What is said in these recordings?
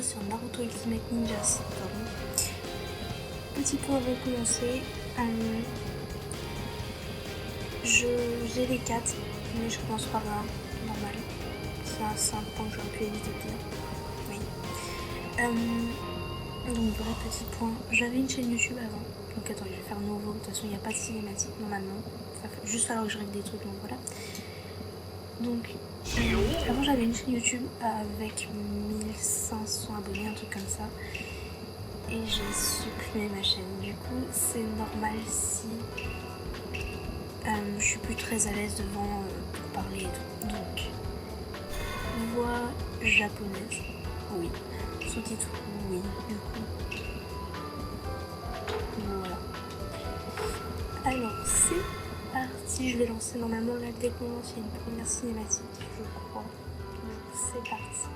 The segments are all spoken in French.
sur Naruto Ultimate Ninjas. Pardon. Petit point avant de commencer. J'ai les 4, mais je commence par là, normal. C'est un point que j'aurais pu éviter de dire. Oui. Donc voilà, petit point. J'avais une chaîne YouTube avant. Donc attends, je vais faire nouveau. De toute façon, il n'y a pas de cinématique normalement. Il va juste falloir que je règle des trucs, donc voilà. Donc, avant j'avais une chaîne YouTube avec 1500 abonnés, un truc comme ça. Et j'ai supprimé ma chaîne. Du coup, c'est normal si je suis plus très à l'aise devant pour parler et tout. Donc, voix japonaise, oui. Sous-titres, oui, du coup. Voilà. Alors, c'est parti. Je vais lancer normalement là dès qu'on lance, il y a une première cinématique, je crois. Donc, c'est parti.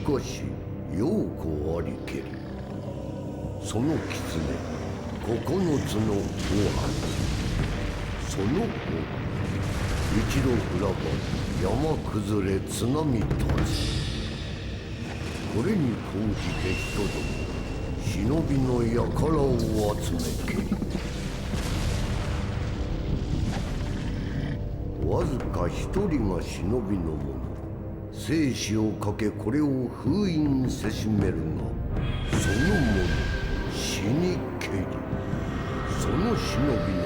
昔陽子ありけりその狐9つのご飯その後一度降らば山崩れ津波立つこれに講じて人ども忍びの輩を集めけりわずか一人が忍びの者生死をかけこれを封印せしめるがその者死にけりその忍びの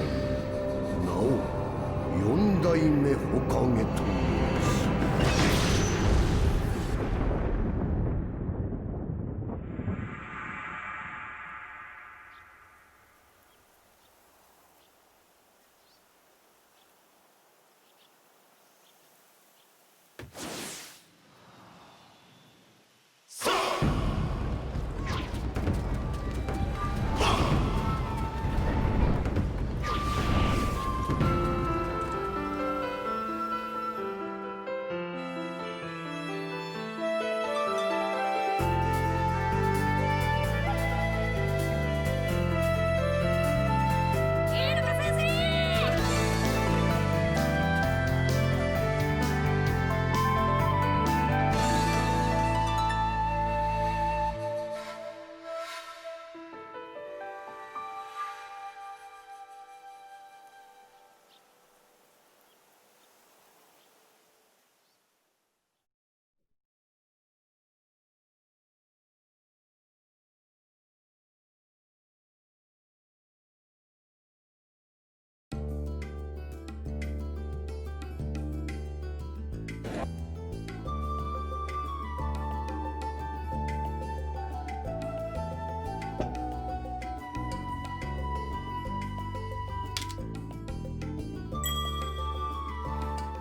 名を四代目ほかげと申す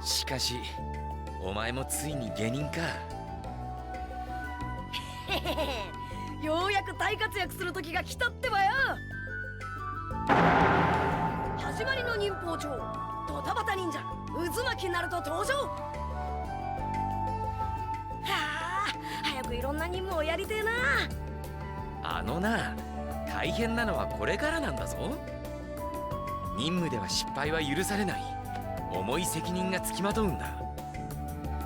しかしお前もついに下人かようやく大活躍する時が来たってばよ始まりの忍法帳ドタバタ忍者渦巻きナルト登場はあ早くいろんな任務をやりてえなあのな大変なのはこれからなんだぞ任務では失敗は許されない重い責任がつきまとうんだ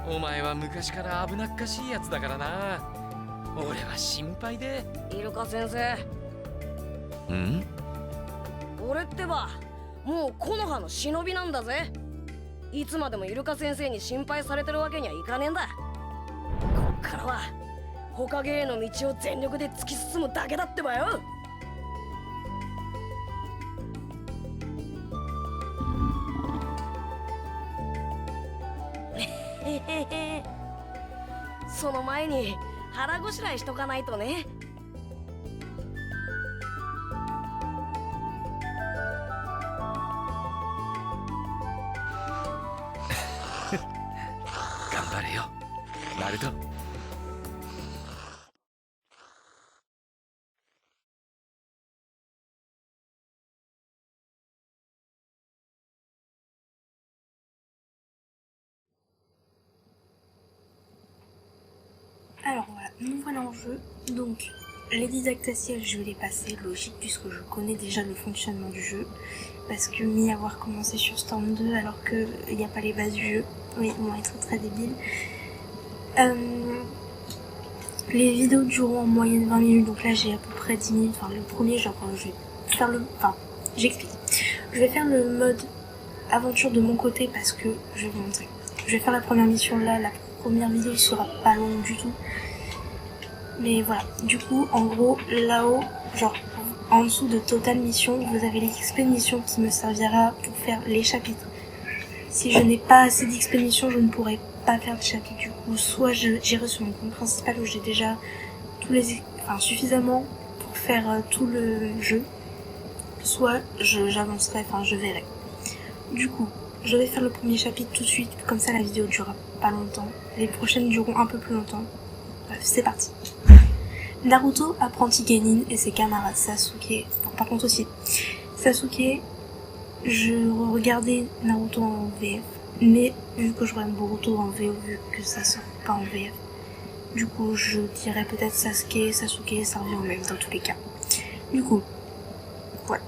お前は昔から危なっかしいやつだからな俺は心配でイルカ先生ん俺ってばもう木の葉の忍びなんだぜいつまでもイルカ先生に心配されてるわけにはいかねえんだこっからは火影への道を全力で突き進むだけだってばよその前に腹ごしらえしとかないとね頑張れよナルト Nous voilà en jeu. Donc, les didacticiels, je vais les passer, logique, puisque je connais déjà le fonctionnement du jeu. Parce que, mis à avoir commencé sur Storm 2 alors qu'il n'y a pas les bases du jeu, oui, ils vont être très débiles. Les vidéos dureront en moyenne 20 minutes, donc là j'ai à peu près 10 minutes. Enfin, le premier, genre, je vais faire le... Enfin, j'explique. Je vais faire le mode aventure de mon côté parce que je vais vous montrer. Je vais faire la première mission là, la première vidéo sera pas longue du tout. Mais voilà, du coup, en gros, là-haut, genre, en dessous de Total Mission, vous avez l'XP mission qui me servira pour faire les chapitres. Si je n'ai pas assez d'XP mission, je ne pourrai pas faire de chapitre. Du coup, soit j'irai sur mon compte principal où j'ai déjà suffisamment pour faire tout le jeu, soit j'avancerai, je verrai. Du coup, je vais faire le premier chapitre tout de suite, comme ça la vidéo durera pas longtemps. Les prochaines dureront un peu plus longtemps. Bref, c'est parti. Naruto, apprenti Genin et ses camarades Sasuke. Bon, par contre aussi, Sasuke, je regardais Naruto en VF, mais vu que je regarde Boruto en VO, vu que ça sort pas en VF, du coup je dirais peut-être Sasuke, ça revient au même dans tous les cas. Du coup, voilà.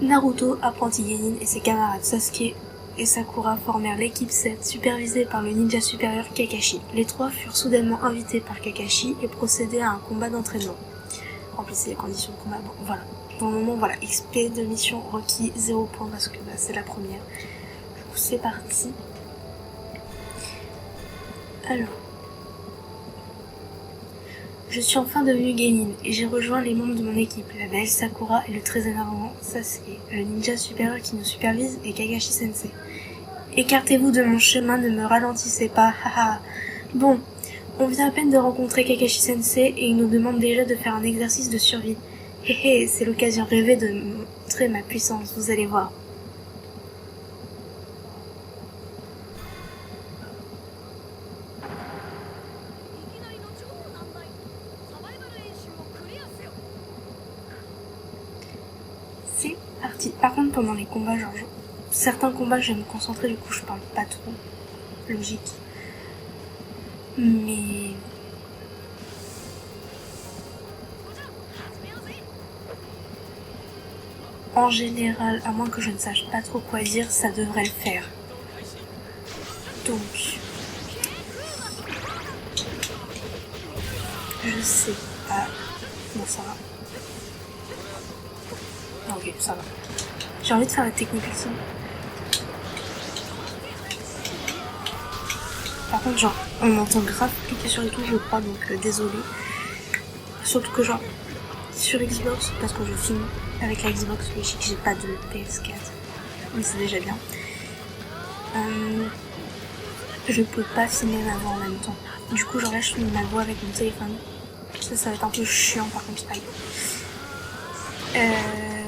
Naruto, apprenti Genin et ses camarades Sasuke et Sakura formèrent l'équipe 7 supervisée par le ninja supérieur Kakashi. Les trois furent soudainement invités par Kakashi et procédaient à un combat d'entraînement. Remplissez les conditions de combat, bon voilà. Pour le moment voilà, XP de mission requis 0 points parce que c'est la première. Du coup c'est parti. Alors. Je suis enfin devenu Genin et j'ai rejoint les membres de mon équipe, la belle Sakura et le très énervant Sasuke, le ninja supérieur qui nous supervise et Kakashi Sensei. Écartez-vous de mon chemin, ne me ralentissez pas, haha. Bon, on vient à peine de rencontrer Kakashi Sensei et il nous demande déjà de faire un exercice de survie. Hé hé, c'est l'occasion rêvée de montrer ma puissance, vous allez voir. C'est parti. Par contre, pendant les combats, certains combats, je vais me concentrer, du coup, je parle pas trop. Logique. Mais... en général, à moins que je ne sache pas trop quoi dire, ça devrait le faire. Donc... je sais pas... bon, ça va. Ok, ça va. J'ai envie de faire la technique aussi. Par contre, genre, on m'entend grave cliquer sur les touches, je crois, donc désolé. Surtout que genre, sur Xbox, parce que je filme avec la Xbox, mais j'ai pas de PS4. Mais c'est déjà bien. Je peux pas filmer ma voix en même temps. Du coup, genre là, je filme ma voix avec mon téléphone. Ça va être un peu chiant, par contre, c'est pas grave.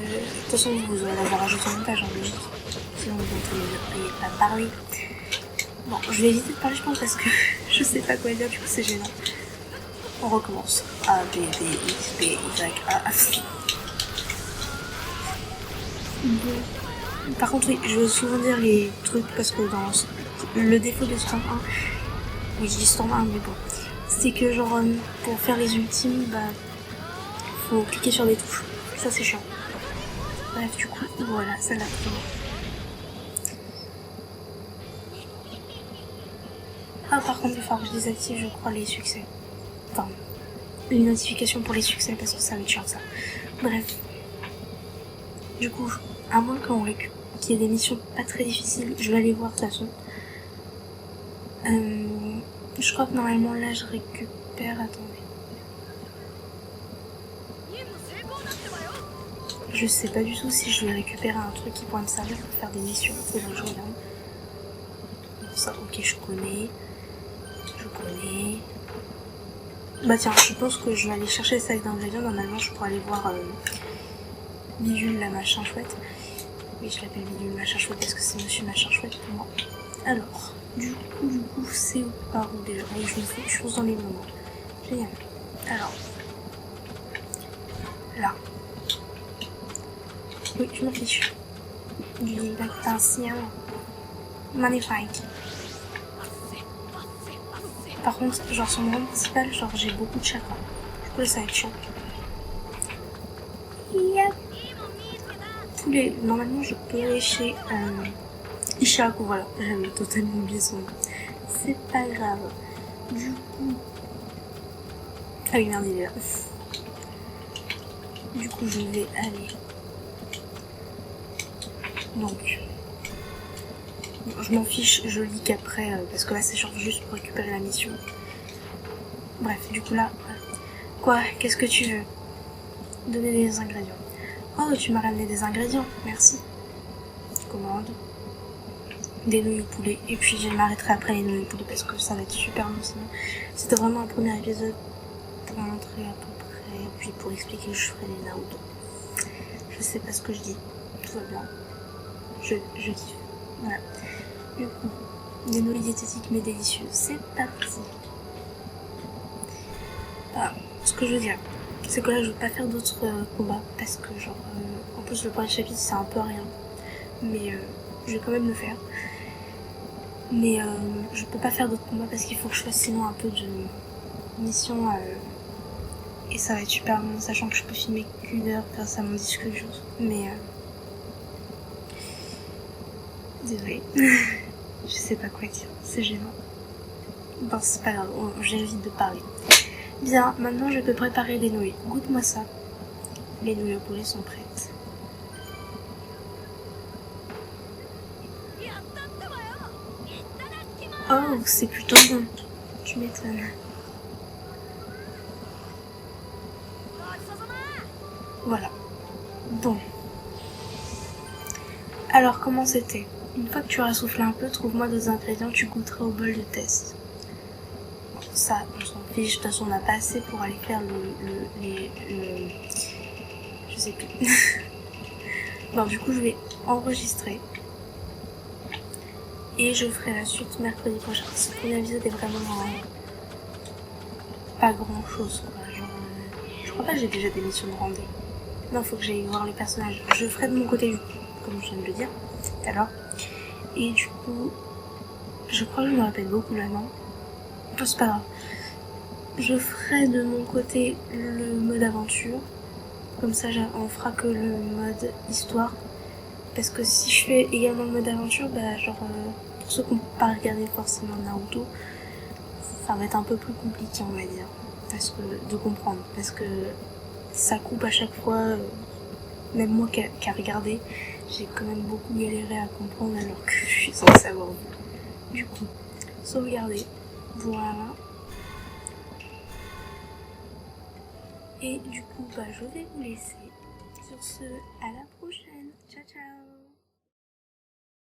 De toute façon, vous aurez l'avoir rajouté en montage, en logique. Sinon, vous n'entendez pas parler. Bon, je vais éviter de parler, je pense, parce que je sais pas quoi dire, du coup, c'est gênant. On recommence. A, B, B, X, B, Y, A. Bon. Par contre, oui, je veux souvent dire les trucs, parce que dans le défaut de Storm 1, oui, je dis Storm 1, mais bon, c'est que, genre, pour faire les ultimes, bah, faut cliquer sur des touches. Ça, c'est chiant. Bref, du coup, voilà, ça l'a pris. Ah, par contre, il va falloir que je désactive, je crois, les succès. Enfin, une notification pour les succès, parce que ça va être chiant, ça. Bref. Du coup, à moins qu'il y ait des missions pas très difficiles, je vais aller voir, de toute façon. Je crois que normalement, là, je récupère... attendez. Je sais pas du tout si je vais récupérer un truc qui pourrait me servir pour faire des missions. Faut que je regarde. Ça, ok, je connais. Bah tiens, je pense que je vais aller chercher le sac d'ingrédients. Normalement, je pourrais aller voir Bidule, la machin chouette. Oui, je l'appelle Bidule, machin chouette parce que c'est monsieur machin chouette pour moi. Alors, du coup, c'est par où déjà? Oui, je pense dans les moments. Génial. Alors, là. Oui, je m'en fiche. Dilatation. Magnifique. Par contre, genre sur mon rang principal, genre j'ai beaucoup de chakras. Du coup là ça va être chiant. Yep. Poulet, normalement je peux aller chez Ishaku, voilà, j'avais totalement oublié son nom. C'est pas grave. Du coup... Ah oui merde il est là. Du coup je vais aller... Donc... Je m'en fiche, je lis qu'après, parce que là c'est genre juste pour récupérer la mission. Bref, du coup là... Quoi? Qu'est-ce que tu veux? Donner des ingrédients. Oh, tu m'as ramené des ingrédients, merci. Commande. Des nouilles au poulet. Et puis je m'arrêterai après les nouilles au poulet parce que ça va être super long sinon. C'était vraiment un premier épisode pour montrer à peu près, puis pour expliquer que je ferai les Naruto. Je sais pas ce que je dis, tout va bien. Je kiffe. Voilà. Du coup, des nouilles diététiques mais délicieuses. C'est parti. Voilà. Ce que je veux dire, c'est que là je veux pas faire d'autres combats parce que genre en plus le premier chapitre c'est un peu rien. Mais je vais quand même le faire. Mais je peux pas faire d'autres combats parce qu'il faut que je fasse sinon un peu de mission et ça va être super long, sachant que je peux filmer qu'une heure grâce à mon disque dur. Mais désolée. Je sais pas quoi dire, c'est gênant. Bon c'est pas grave, j'évite de parler. Bien, maintenant je peux préparer les nouilles. Goûte-moi ça. Les nouilles au poulet sont prêtes. Oh, c'est plutôt bon. Tu m'étonnes. Voilà. Bon. Alors, comment c'était? Une fois que tu auras soufflé un peu, trouve-moi d'autres ingrédients, tu goûteras au bol de test. Bon, ça, on s'en fiche. De toute façon, on n'a pas assez pour aller faire je sais plus. Bon, du coup, je vais enregistrer. Et je ferai la suite mercredi prochain. Ce premier épisode est vraiment pas grand chose quoi. Genre, je crois pas que j'ai déjà des missions de rendez. Non, faut que j'aille voir les personnages. Je ferai de mon côté du coup, comme je viens de le dire tout à l'heure. Et du coup, je crois que je me rappelle beaucoup là, non? Enfin, c'est pas grave. Je ferai de mon côté le mode aventure. Comme ça, on fera que le mode histoire. Parce que si je fais également le mode aventure, bah genre... pour ceux qui n'ont pas regardé forcément Naruto, ça va être un peu plus compliqué on va dire, parce que de comprendre, parce que ça coupe à chaque fois, même moi qui a regardé, j'ai quand même beaucoup galéré à comprendre alors que je suis censée savoir. Du coup, sauvegarder, voilà. Et du coup, bah je vais vous laisser. Sur ce, à la prochaine, ciao ciao.